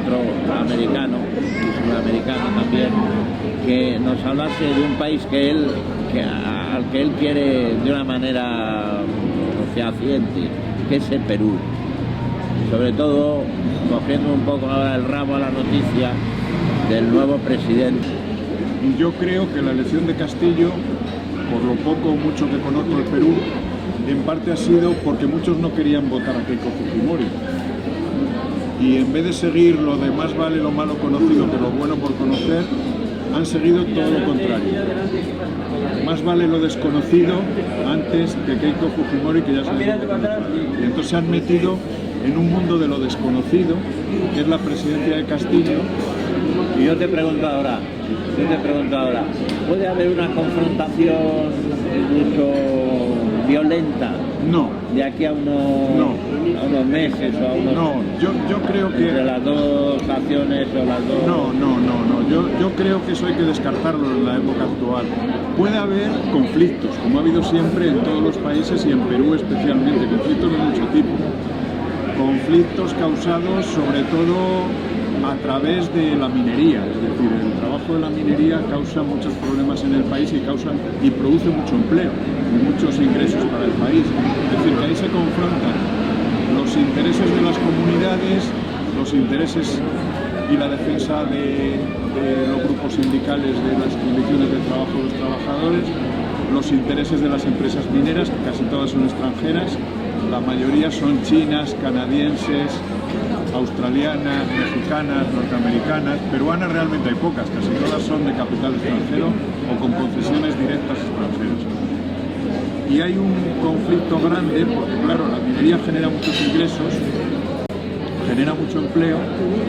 otro americano y sudamericano también, que nos hablase de un país al que él quiere de una manera fehaciente, que es el Perú. Sobre todo cogiendo un poco ahora el ramo a la noticia del nuevo presidente. Yo creo que la elección de Castillo, por lo poco o mucho que conozco el Perú, en parte ha sido porque muchos no querían votar a Keiko Fujimori. Y en vez de seguir lo de más vale lo malo conocido que lo bueno por conocer, han seguido todo lo contrario. Más vale lo desconocido antes que Keiko Fujimori, que ya sabemos que no vale. Y entonces se han metido en un mundo de lo desconocido, que es la presidencia de Castillo. Y yo te pregunto ahora, ¿puede haber una confrontación incluso violenta? No. De aquí a unos meses o a unos... No, yo creo que... Entre las dos acciones o las dos... No. Yo creo que eso hay que descartarlo en la época actual. Puede haber conflictos, como ha habido siempre en todos los países y en Perú especialmente, conflictos de mucho tipo. Conflictos causados sobre todo a través de la minería, es decir, el trabajo de la minería causa muchos problemas en el país y produce mucho empleo y muchos ingresos para el país. Es decir, que ahí se confrontan los intereses de las comunidades, los intereses y la defensa de los grupos sindicales de las condiciones de trabajo de los trabajadores, los intereses de las empresas mineras, que casi todas son extranjeras, la mayoría son chinas, canadienses, australianas, mexicanas, norteamericanas. Peruanas realmente hay pocas, casi todas son de capital extranjero o con concesiones directas extranjeras. Y hay un conflicto grande porque, claro, la minería genera muchos ingresos, genera mucho empleo,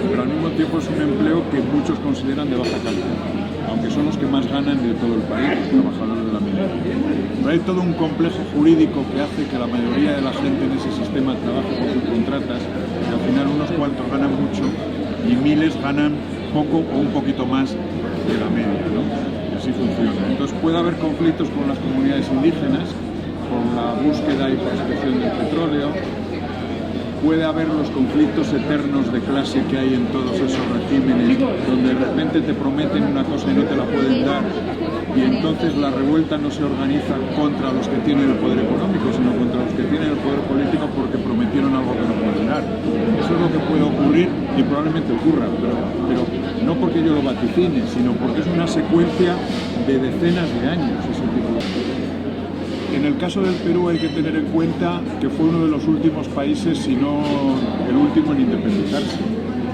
pero al mismo tiempo es un empleo que muchos consideran de baja calidad, aunque son los que más ganan de todo el país, los trabajadores de la minería. Pero hay todo un complejo jurídico que hace que la mayoría de la gente en ese sistema trabaje por subcontratas, y al final unos cuantos ganan mucho y miles ganan poco o un poquito más de la media, ¿no? Y así funciona. Entonces puede haber conflictos con las comunidades indígenas, por la búsqueda y prospección del petróleo. Puede haber los conflictos eternos de clase que hay en todos esos regímenes, donde de repente te prometen una cosa y no te la pueden dar, y entonces la revuelta no se organiza contra los que tienen el poder económico, sino contra los que tienen el poder político porque prometieron algo que no pueden dar. Eso es lo que puede ocurrir y probablemente ocurra, pero no porque yo lo vaticine, sino porque es una secuencia de decenas de años ese tipo de cosas. En el caso del Perú hay que tener en cuenta que fue uno de los últimos países, si no el último en independizarse,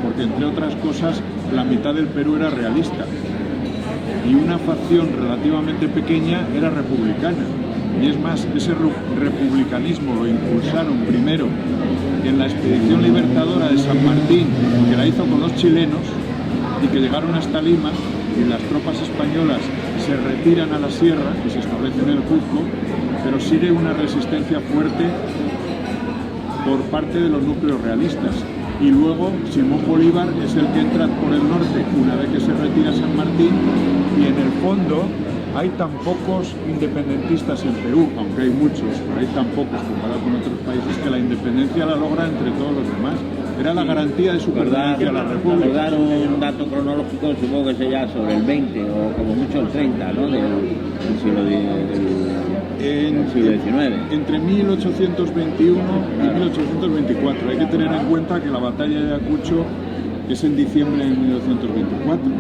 porque entre otras cosas la mitad del Perú era realista y una facción relativamente pequeña era republicana. Y es más, ese republicanismo lo impulsaron primero en la expedición libertadora de San Martín, que la hizo con los chilenos y que llegaron hasta Lima, y las tropas españolas se retiran a la sierra y se establecen en el Cuzco, pero sigue una resistencia fuerte por parte de los núcleos realistas. Y luego Simón Bolívar es el que entra por el norte una vez que se retira San Martín, y en el fondo hay tan pocos independentistas en Perú, aunque hay muchos, pero hay tan pocos comparado con otros países, que la independencia la logra entre todos los demás. Era la garantía de su pertenencia a la República. Por dar un dato cronológico, supongo que sería sobre el 20 o como mucho el 30, ¿no? del siglo XIX. Entre 1821 y 1824. Hay que tener en cuenta que la batalla de Ayacucho es en diciembre de 1924.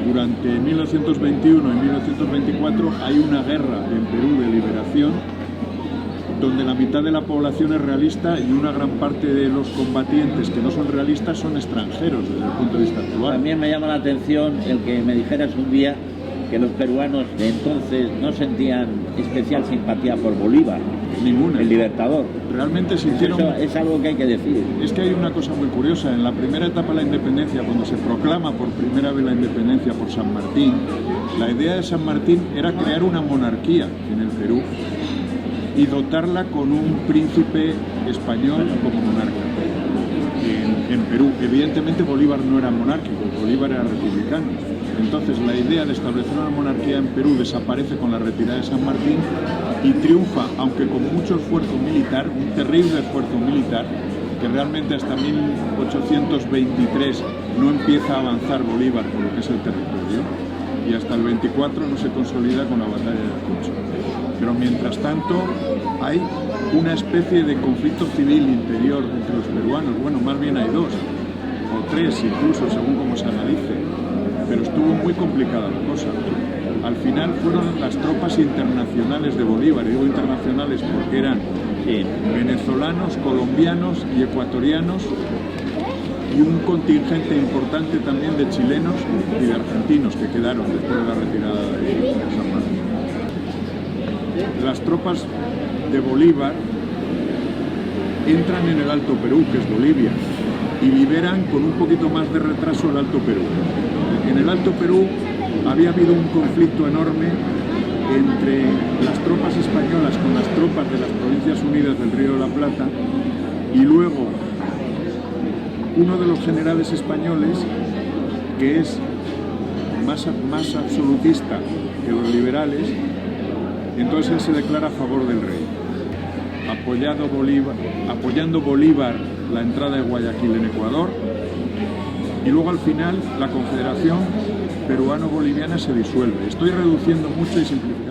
Durante 1921 y 1924 hay una guerra en Perú de liberación, donde la mitad de la población es realista y una gran parte de los combatientes que no son realistas son extranjeros desde el punto de vista actual. También me llama la atención el que me dijeras un día que los peruanos de entonces no sentían especial simpatía por Bolívar. Ninguna. El libertador. Realmente sintieron... Eso es algo que hay que decir. Es que hay una cosa muy curiosa. En la primera etapa de la independencia, cuando se proclama por primera vez la independencia por San Martín, la idea de San Martín era crear una monarquía en el Perú y dotarla con un príncipe español como monarca. En Perú, evidentemente Bolívar no era monárquico, Bolívar era republicano. Entonces la idea de establecer una monarquía en Perú desaparece con la retirada de San Martín y triunfa, aunque con mucho esfuerzo militar, un terrible esfuerzo militar, que realmente hasta 1823 no empieza a avanzar Bolívar por lo que es el territorio, y hasta el 24 no se consolida con la batalla de Ayacucho. Pero mientras tanto hay una especie de conflicto civil interior entre los peruanos. Bueno, más bien hay dos, o tres incluso, según como se analice. Pero estuvo muy complicada la cosa. Al final fueron las tropas internacionales de Bolívar, y digo internacionales porque eran venezolanos, colombianos y ecuatorianos, y un contingente importante también de chilenos y de argentinos que quedaron después de la retirada de San Martín. Las tropas de Bolívar entran en el Alto Perú, que es Bolivia, y liberan con un poquito más de retraso el Alto Perú. En el Alto Perú había habido un conflicto enorme entre las tropas españolas con las tropas de las Provincias Unidas del Río de la Plata, y luego uno de los generales españoles, que es más absolutista que los liberales, entonces él se declara a favor del rey, apoyando Bolívar la entrada de Guayaquil en Ecuador, y luego al final la Confederación Peruano-Boliviana se disuelve. Estoy reduciendo mucho y simplificando.